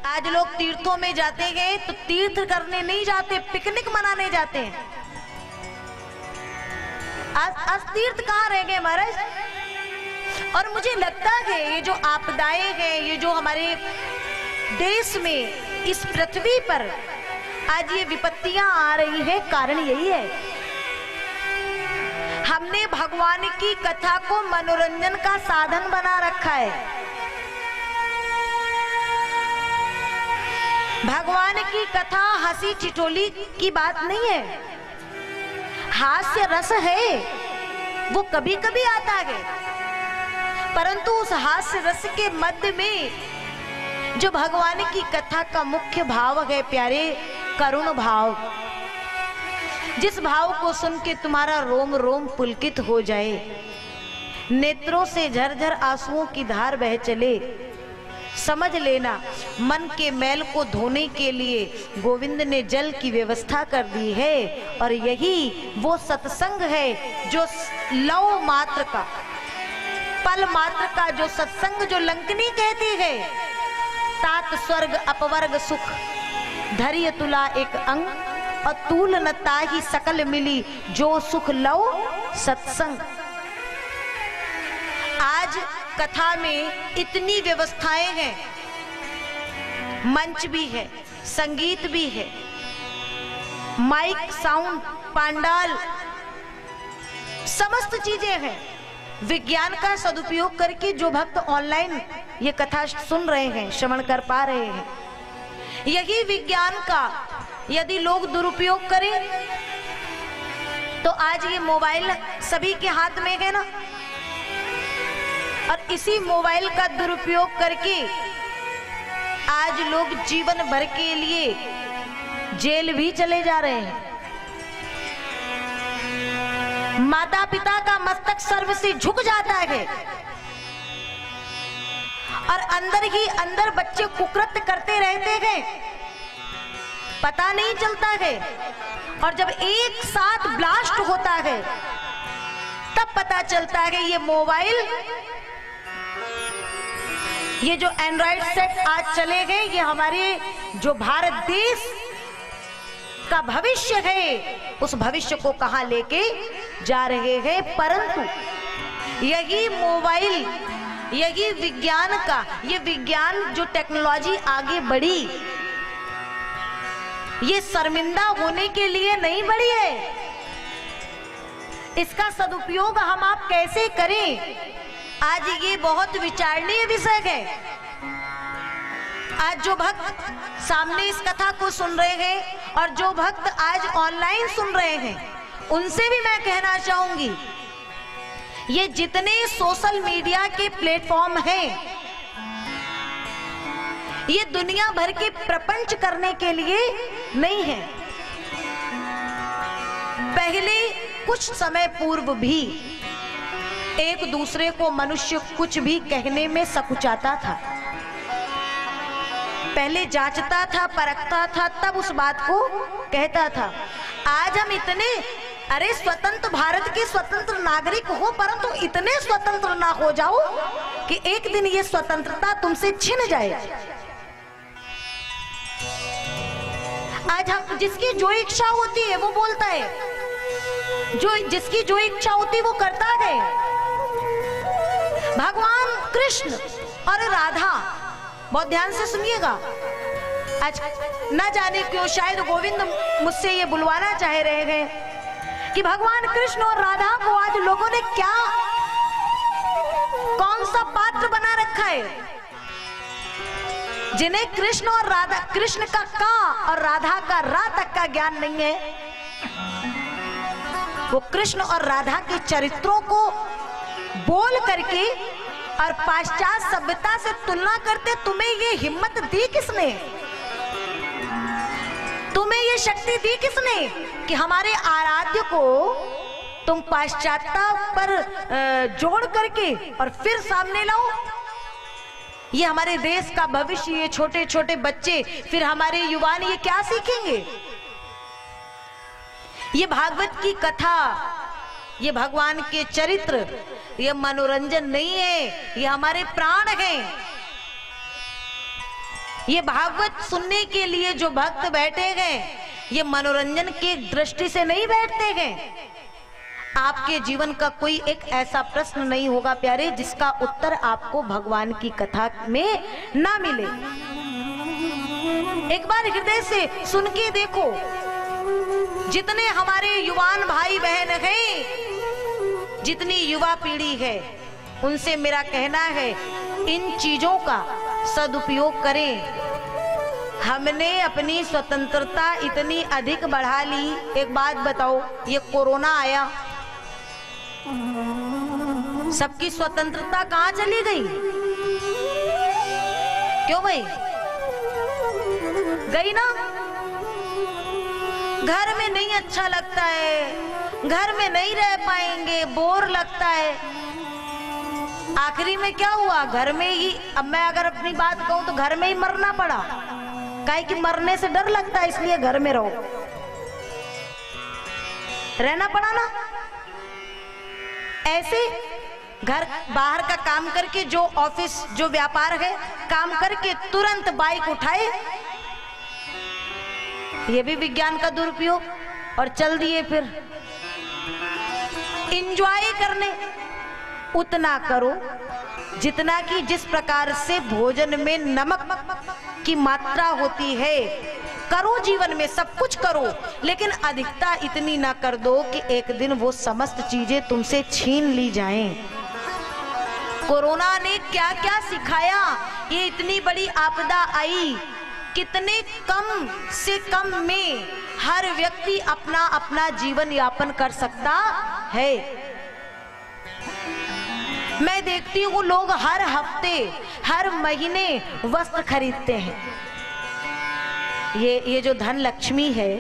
आज लोग तीर्थों में जाते हैं तो तीर्थ करने नहीं जाते, पिकनिक मनाने जाते हैं। आज तीर्थ कहाँ रह गए महाराज? और मुझे लगता है ये जो आपदाएं हैं, ये जो हमारे देश में, इस पृथ्वी पर आज ये विपत्तियां आ रही है, कारण यही है, हमने भगवान की कथा को मनोरंजन का साधन बना रखा है। भगवान की कथा हंसी ठिठोली की बात नहीं है, हास्य रस है, वो कभी कभी आता है, परंतु उस हास्य रस के मध्य में जो भगवान की कथा का मुख्य भाव है प्यारे, करुण भाव, जिस भाव को सुन के तुम्हारा रोम रोम पुलकित हो जाए, नेत्रों से झरझर आंसुओं की धार बह चले, समझ लेना मन के मैल को धोने के लिए गोविंद ने जल की व्यवस्था कर दी है। और यही वो सत्संग है जो लव मात्र का, पल मात्र का जो सत्संग, जो लंकनी कहती है, तात स्वर्ग अपवर्ग सुख धैर्य तुला एक अंग, और तूल न ताही सकल मिली जो सुख लव सत्संग। आज कथा में इतनी व्यवस्थाएं हैं, मंच भी है, संगीत भी है, माइक, साउंड, पांडाल, समस्त चीजें हैं। विज्ञान का सदुपयोग करके जो भक्त ऑनलाइन ये कथा सुन रहे हैं, श्रवण कर पा रहे हैं, यही विज्ञान का यदि लोग दुरुपयोग करें तो आज ये मोबाइल सभी के हाथ में है ना, और इसी मोबाइल का दुरुपयोग करके आज लोग जीवन भर के लिए जेल भी चले जा रहे हैं। माता पिता का मस्तक सर्व से झुक जाता है और अंदर ही अंदर बच्चे कुकृत्य करते रहते हैं, पता नहीं चलता है। और जब एक साथ ब्लास्ट होता है तब पता चलता है ये मोबाइल, ये जो एंड्रॉइड सेट आज चले गए, ये हमारे जो भारत देश का भविष्य है, उस भविष्य को कहां लेके जा रहे हैं। परंतु यही मोबाइल, यही विज्ञान का, ये विज्ञान जो टेक्नोलॉजी आगे बढ़ी, ये शर्मिंदा होने के लिए नहीं बढ़ी है। इसका सदुपयोग हम आप कैसे करें, आज ये बहुत विचारणीय विषय है। आज जो भक्त सामने इस कथा को सुन रहे हैं और जो भक्त आज ऑनलाइन सुन रहे हैं, उनसे भी मैं कहना चाहूंगी, ये जितने सोशल मीडिया के प्लेटफॉर्म हैं, ये दुनिया भर के प्रपंच करने के लिए नहीं है। पहले कुछ समय पूर्व भी एक दूसरे को मनुष्य कुछ भी कहने में सकुचाता था, पहले जांचता था, परखता था, तब उस बात को कहता था। आज हम इतने, अरे स्वतंत्र भारत के स्वतंत्र नागरिक हो, परंतु इतने स्वतंत्र ना हो जाओ कि एक दिन ये स्वतंत्रता तुमसे छिन जाए। आज हम, जिसकी जो इच्छा होती है वो बोलता है, जो जिसकी जो इच्छा होती है वो करता है। भगवान कृष्ण और राधा, बहुत ध्यान से सुनिएगा, आज न जाने क्यों शायद गोविंद मुझसे ये बुलवाना चाह रहे हैं कि भगवान कृष्ण और राधा को आज लोगों ने क्या, कौन सा पात्र बना रखा है, जिन्हें कृष्ण और राधा, कृष्ण का और राधा का रा तक का ज्ञान नहीं है। वो कृष्ण और राधा के चरित्रों को बोल करके और पाश्चात्य सभ्यता से तुलना करते। तुम्हें ये हिम्मत दी किसने, तुम्हें ये शक्ति दी किसने कि हमारे आराध्य को तुम पाश्चात्य पर जोड़ करके और फिर सामने लाओ। ये हमारे देश का भविष्य, ये छोटे छोटे बच्चे, फिर हमारे युवान ये क्या सीखेंगे। ये भागवत की कथा, ये भगवान के चरित्र, ये मनोरंजन नहीं है, ये हमारे प्राण हैं, ये भागवत सुनने के लिए जो भक्त बैठे गए, ये मनोरंजन की दृष्टि से नहीं बैठते गए। आपके जीवन का कोई एक ऐसा प्रश्न नहीं होगा प्यारे जिसका उत्तर आपको भगवान की कथा में ना मिले। एक बार हृदय से सुन के देखो, जितने हमारे युवान भाई बहन हैं, जितनी युवा पीढ़ी है, उनसे मेरा कहना है इन चीजों का सदुपयोग करें। हमने अपनी स्वतंत्रता इतनी अधिक बढ़ा ली। एक बात बताओ, ये कोरोना आया, सबकी स्वतंत्रता कहां चली गई? क्यों भाई? गई ना। घर में नहीं अच्छा लगता है, घर में नहीं रह पाएंगे, बोर लगता है। आखिरी में क्या हुआ? घर में ही, अब मैं अगर अपनी बात कहूं तो घर में ही मरना पड़ा। काहे कि मरने से डर लगता है, इसलिए घर में रहो, रहना पड़ा ना। ऐसे घर बाहर का काम करके, जो ऑफिस जो व्यापार है काम करके तुरंत बाइक उठाए, ये भी विज्ञान का दुरुपयोग, और चल दिए फिर एंजॉय करने। उतना करो जितना कि जिस प्रकार से भोजन में नमक की मात्रा होती है, करो जीवन में सब कुछ करो, लेकिन अधिकता इतनी ना कर दो कि एक दिन वो समस्त चीजें तुमसे छीन ली जाएं। कोरोना ने क्या क्या सिखाया? ये इतनी बड़ी आपदा आई, कितने कम से कम में हर व्यक्ति अपना अपना जीवन यापन कर सकता है। मैं देखती हूँ लोग हर हफ्ते हर महीने वस्त्र खरीदते हैं। ये जो धन लक्ष्मी है,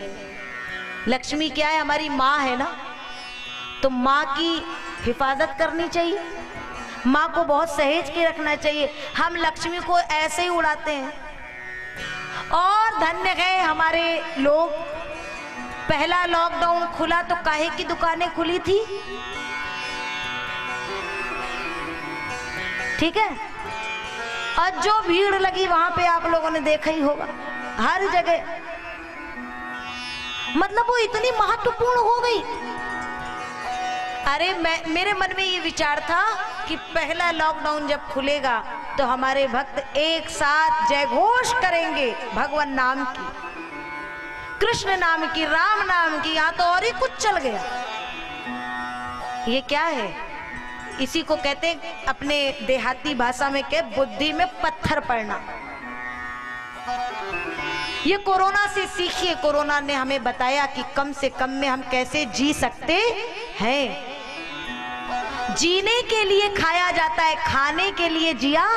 लक्ष्मी क्या है? हमारी माँ है ना, तो माँ की हिफाजत करनी चाहिए, माँ को बहुत सहेज के रखना चाहिए। हम लक्ष्मी को ऐसे ही उड़ाते हैं। और धन्य है हमारे लोग, पहला लॉकडाउन खुला तो काहे की दुकानें खुली थी, ठीक है? और जो भीड़ लगी वहां पे आप लोगों ने देखा ही होगा, हर जगह, मतलब वो इतनी महत्वपूर्ण हो गई। अरे मेरे मन में ये विचार था कि पहला लॉकडाउन जब खुलेगा तो हमारे भक्त एक साथ जय घोष करेंगे भगवान नाम की, कृष्ण नाम की, राम नाम की। यहाँ तो और ही कुछ चल गया। ये क्या है? इसी को कहते हैं अपने देहाती भाषा में क्या, बुद्धि में पत्थर पड़ना। ये कोरोना से सीखिए। कोरोना ने हमें बताया कि कम से कम में हम कैसे जी सकते हैं। जीने के लिए खाया जाता है, खाने के लिए जिया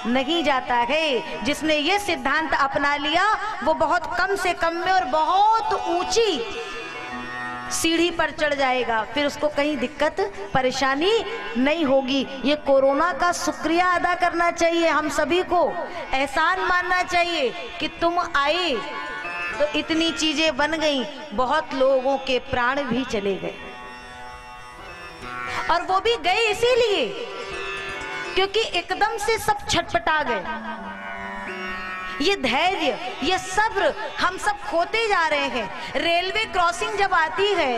नहीं जाता है। जिसने ये सिद्धांत अपना लिया वो बहुत कम से कम में और बहुत ऊंची सीढ़ी पर चढ़ जाएगा, फिर उसको कहीं दिक्कत परेशानी नहीं होगी। ये कोरोना का शुक्रिया अदा करना चाहिए, हम सभी को एहसान मानना चाहिए कि तुम आए तो इतनी चीजें बन गई। बहुत लोगों के प्राण भी चले गए, और वो भी गए इसीलिए क्योंकि एकदम से सब छटपटा गए। ये धैर्य, ये सब्र हम सब खोते जा रहे हैं। रेलवे क्रॉसिंग जब आती है,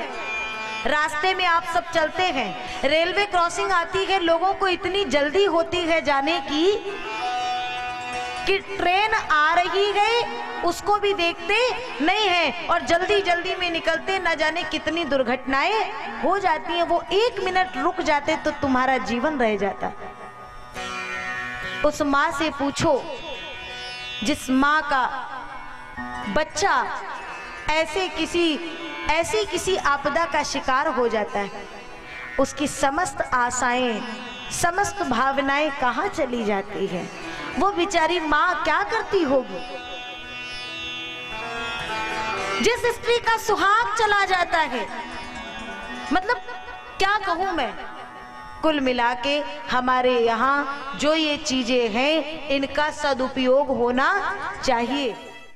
रास्ते में आप सब चलते हैं, रेलवे क्रॉसिंग आती है, लोगों को इतनी जल्दी होती है जाने की कि ट्रेन आ रही है उसको भी देखते नहीं है, और जल्दी जल्दी में निकलते, न जाने कितनी दुर्घटनाएं हो जाती हैं। वो 1 मिनट रुक जाते तो तुम्हारा जीवन रह जाता। उस माँ से पूछो जिस माँ का बच्चा ऐसी किसी आपदा का शिकार हो जाता है, उसकी समस्त आशाएं, समस्त भावनाएं कहाँ चली जाती हैं? वो बेचारी माँ क्या करती होगी? जिस स्त्री का सुहाग चला जाता है, मतलब क्या कहूं मैं। कुल मिला के हमारे यहाँ जो ये चीजें हैं, इनका सदुपयोग होना चाहिए।